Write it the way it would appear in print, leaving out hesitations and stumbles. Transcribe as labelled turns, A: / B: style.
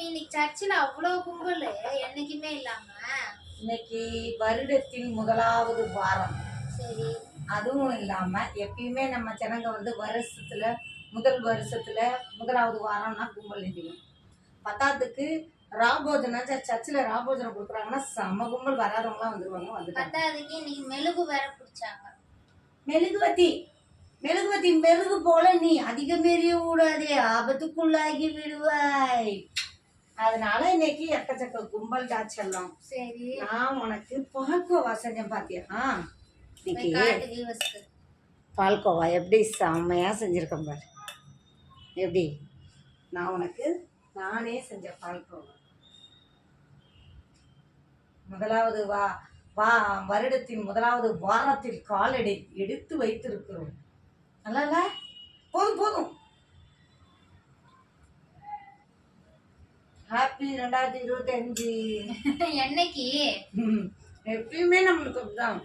A: இன்னைக்கு சர்ச்சில் அவ்வளோ கும்பல் என்னைக்குமே இல்லாம.
B: இன்னைக்கு வருடத்தின் முதலாவது வாரம்.
A: சரி.
B: அதுவும் இல்லாம எப்பயுமே நம்ம ஜனங்க வந்து வருஷத்துல முதலாவது வாரம்னா கும்பல் நிற்கும். பத்தாவதுக்கு ராபோஜனா சர்ச்சில் ராபோஜனம் கொடுக்குறாங்கன்னா செம்ம கும்பல், வராதவங்களாம் வந்துருவாங்க.
A: பத்தாவதுக்கு இன்னைக்கு மெழுகு வேற பிடிச்சாங்க.
B: மெழுகுவத்தி மெழுகு போல நீ அதிகம் எரிய கூடாதே, ஆபத்துக்குள்ளாகி விடுவாய். அதனால இன்னைக்கு எக்கச்சக்க கும்பல் காய்ச்சலாம்.
A: சரி,
B: நான் உனக்கு பால்கோவா செஞ்சேன் பாத்தியா? இன்னைக்கு பால்கோவா எப்படி செம்மையா செஞ்சிருக்கேன் பாரு. எப்படி நான் உனக்கு நானே செஞ்ச பால்கோவா. முதலாவது வருடத்தின் முதலாவது வாரத்தில் காலடி எடுத்து வைத்திருக்கிறோம். நல்லா போதும். ஹாப்பி 2025.
A: என்னைக்கு
B: எப்பயுமே நம்மளுக்கு அப்படிதான்.